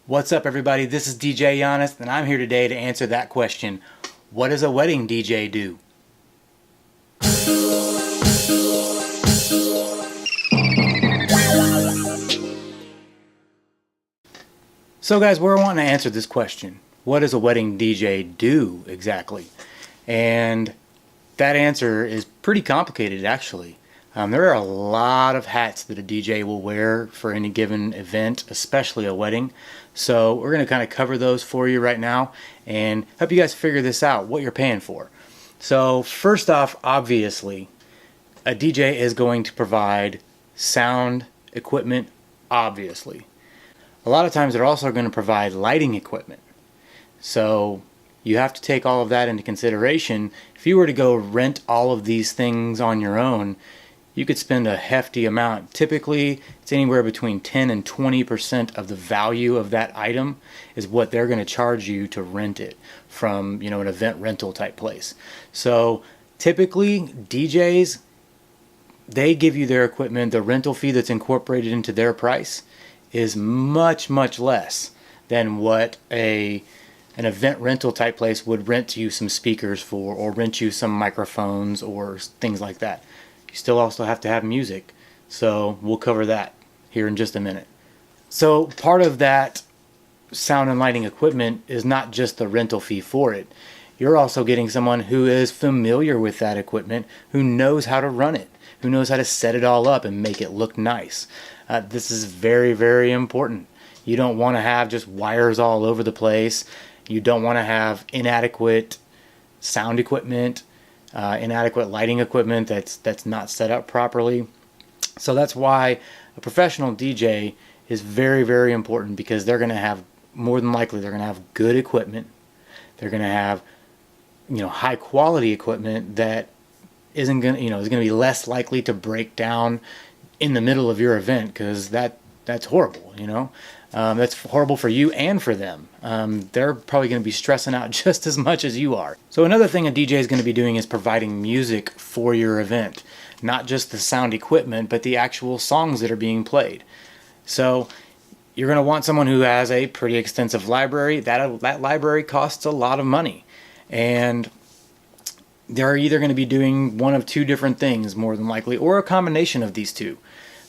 What's up, everybody? This is DJ Onnist, and I'm here today to answer that question. What does a wedding DJ do? So guys, we're wanting to answer this question. What does a wedding DJ do exactly? And that answer is pretty complicated, actually. There are a lot of hats that a DJ will wear for any given event, especially a wedding. So we're going to kind of cover those for you right now and help you guys figure this out, what you're paying for. So first off, obviously, a DJ is going to provide sound equipment, obviously. A lot of times they're also going to provide lighting equipment. So you have to take all of that into consideration. If you were to go rent all of these things on your own, you could spend a hefty amount. Typically, it's anywhere between 10 and 20% of the value of that item is what they're going to charge you to rent it from, an event rental type place. So typically, DJs, they give you their equipment. The rental fee that's incorporated into their price is much, much less than what an event rental type place would rent you some speakers for, or rent you some microphones or things like that. You still also have to have music, so we'll cover that here in just a minute. So part of that sound and lighting equipment is not just the rental fee for it. You're also getting someone who is familiar with that equipment, who knows how to run it, who knows how to set it all up and make it look nice. This is very, very important. You don't want to have just wires all over the place. You don't want to have inadequate sound equipment, inadequate lighting equipment that's not set up properly. So that's why a professional DJ is very, very important, because they're going to have, more than likely, they're going to have good equipment. They're going to have, high quality equipment that isn't going to, is going to be less likely to break down in the middle of your event, because that's horrible. That's horrible for you and for them. They're probably going to be stressing out just as much as you are. So another thing a DJ is going to be doing is providing music for your event. Not just the sound equipment, but the actual songs that are being played. So you're going to want someone who has a pretty extensive library. That library costs a lot of money. And they're either going to be doing one of two different things, more than likely, or a combination of these two.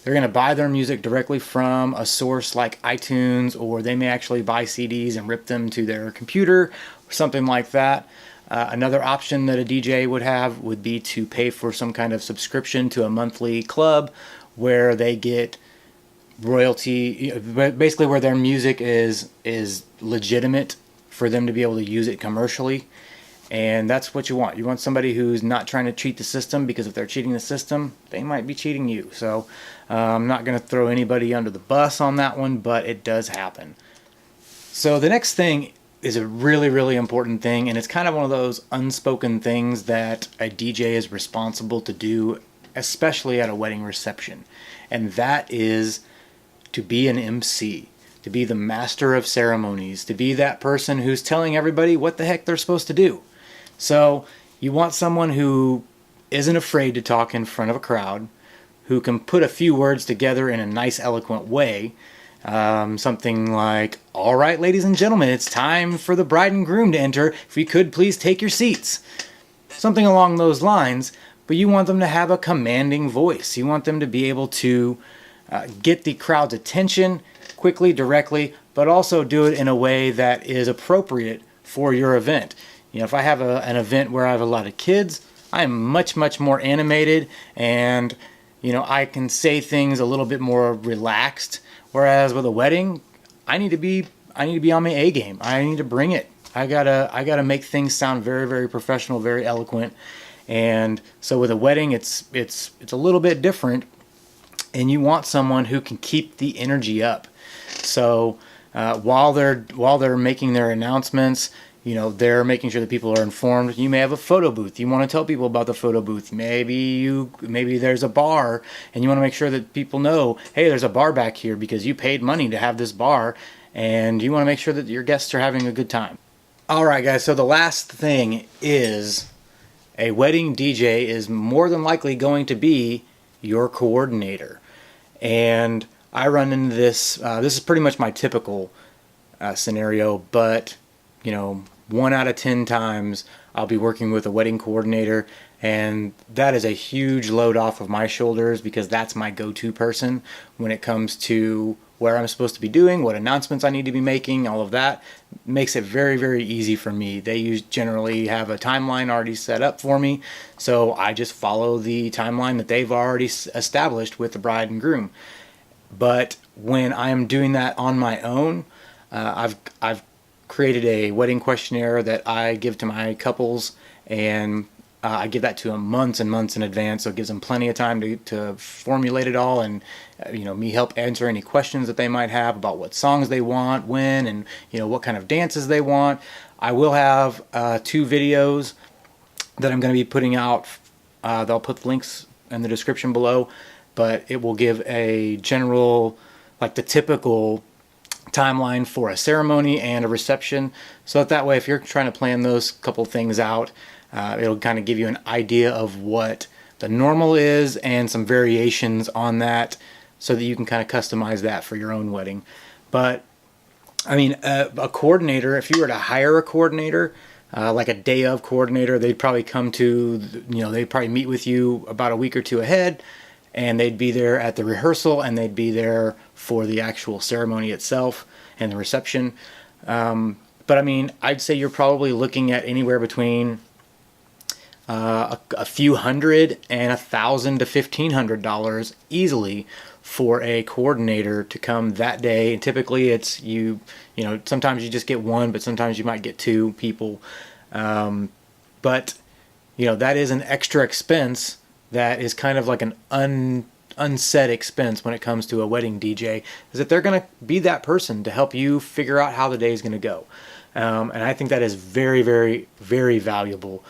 They're going to buy their music directly from a source like iTunes, or they may actually buy CDs and rip them to their computer or something like that. Another option that a DJ would have would be to pay for some kind of subscription to a monthly club where they get royalty, basically where their music is legitimate for them to be able to use it commercially. And that's what you want. You want somebody who's not trying to cheat the system, because if they're cheating the system, they might be cheating you. So I'm not going to throw anybody under the bus on that one, but it does happen. So the next thing is a really, really important thing, and it's kind of one of those unspoken things that a DJ is responsible to do, especially at a wedding reception. And that is to be an MC, to be the master of ceremonies, to be that person who's telling everybody what the heck they're supposed to do. So you want someone who isn't afraid to talk in front of a crowd, who can put a few words together in a nice, eloquent way. Something like, "All right, ladies and gentlemen, it's time for the bride and groom to enter. If we could, please take your seats." Something along those lines, but you want them to have a commanding voice. You want them to be able to get the crowd's attention quickly, directly, but also do it in a way that is appropriate for your event. If I have an event where I have a lot of kids, I'm much, much more animated, and I can say things a little bit more relaxed. Whereas with a wedding, I need to be on my A game. I need to bring it. I gotta make things sound very, very professional, very eloquent. And so with a wedding, it's a little bit different, and you want someone who can keep the energy up. So while they're making their announcements, they're making sure that people are informed. You may have a photo booth. You want to tell people about the photo booth. Maybe there's a bar, and you want to make sure that people know, hey, there's a bar back here because you paid money to have this bar, and you want to make sure that your guests are having a good time. All right, guys, so the last thing is a wedding DJ is more than likely going to be your coordinator. And I run into this. This is pretty much my typical scenario, but you know, 1 out of 10 times I'll be working with a wedding coordinator, and that is a huge load off of my shoulders because that's my go-to person when it comes to where I'm supposed to be doing, what announcements I need to be making. All of that makes it very, very easy for me. They generally have a timeline already set up for me, so I just follow the timeline that they've already established with the bride and groom. But when I'm doing that on my own, I've created a wedding questionnaire that I give to my couples, and I give that to them months and months in advance, so it gives them plenty of time to formulate it all, and you know, me help answer any questions that they might have about what songs they want, when, and you know, what kind of dances they want. I will have 2 videos that I'm going to be putting out. They'll put links in the description below, but it will give a general, like the typical timeline for a ceremony and a reception, so that way if you're trying to plan those couple things out, it'll kind of give you an idea of what the normal is and some variations on that, so that you can kind of customize that for your own wedding. But I mean, a coordinator, if you were to hire a coordinator, like a day of coordinator, they'd probably come to, you know, they'd probably meet with you about a week or 2 ahead, and they'd be there at the rehearsal, and they'd be there for the actual ceremony itself and the reception. But I mean, I'd say you're probably looking at anywhere between a few hundred and $1,000 to $1,500 easily for a coordinator to come that day. And typically it's you know, sometimes you just get 1, but sometimes you might get 2 people. But you know, that is an extra expense that is kind of like an unsaid expense when it comes to a wedding DJ, is that they're going to be that person to help you figure out how the day is going to go. And I think that is very, very, very valuable.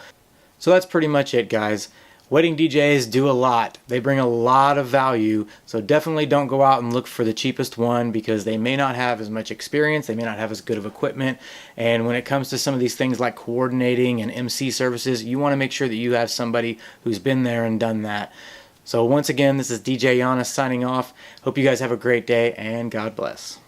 So that's pretty much it, guys. Wedding DJs do a lot. They bring a lot of value, so definitely don't go out and look for the cheapest one, because they may not have as much experience, they may not have as good of equipment, and when it comes to some of these things like coordinating and MC services, you want to make sure that you have somebody who's been there and done that. So once again, this is DJ Onnist signing off. Hope you guys have a great day, and God bless.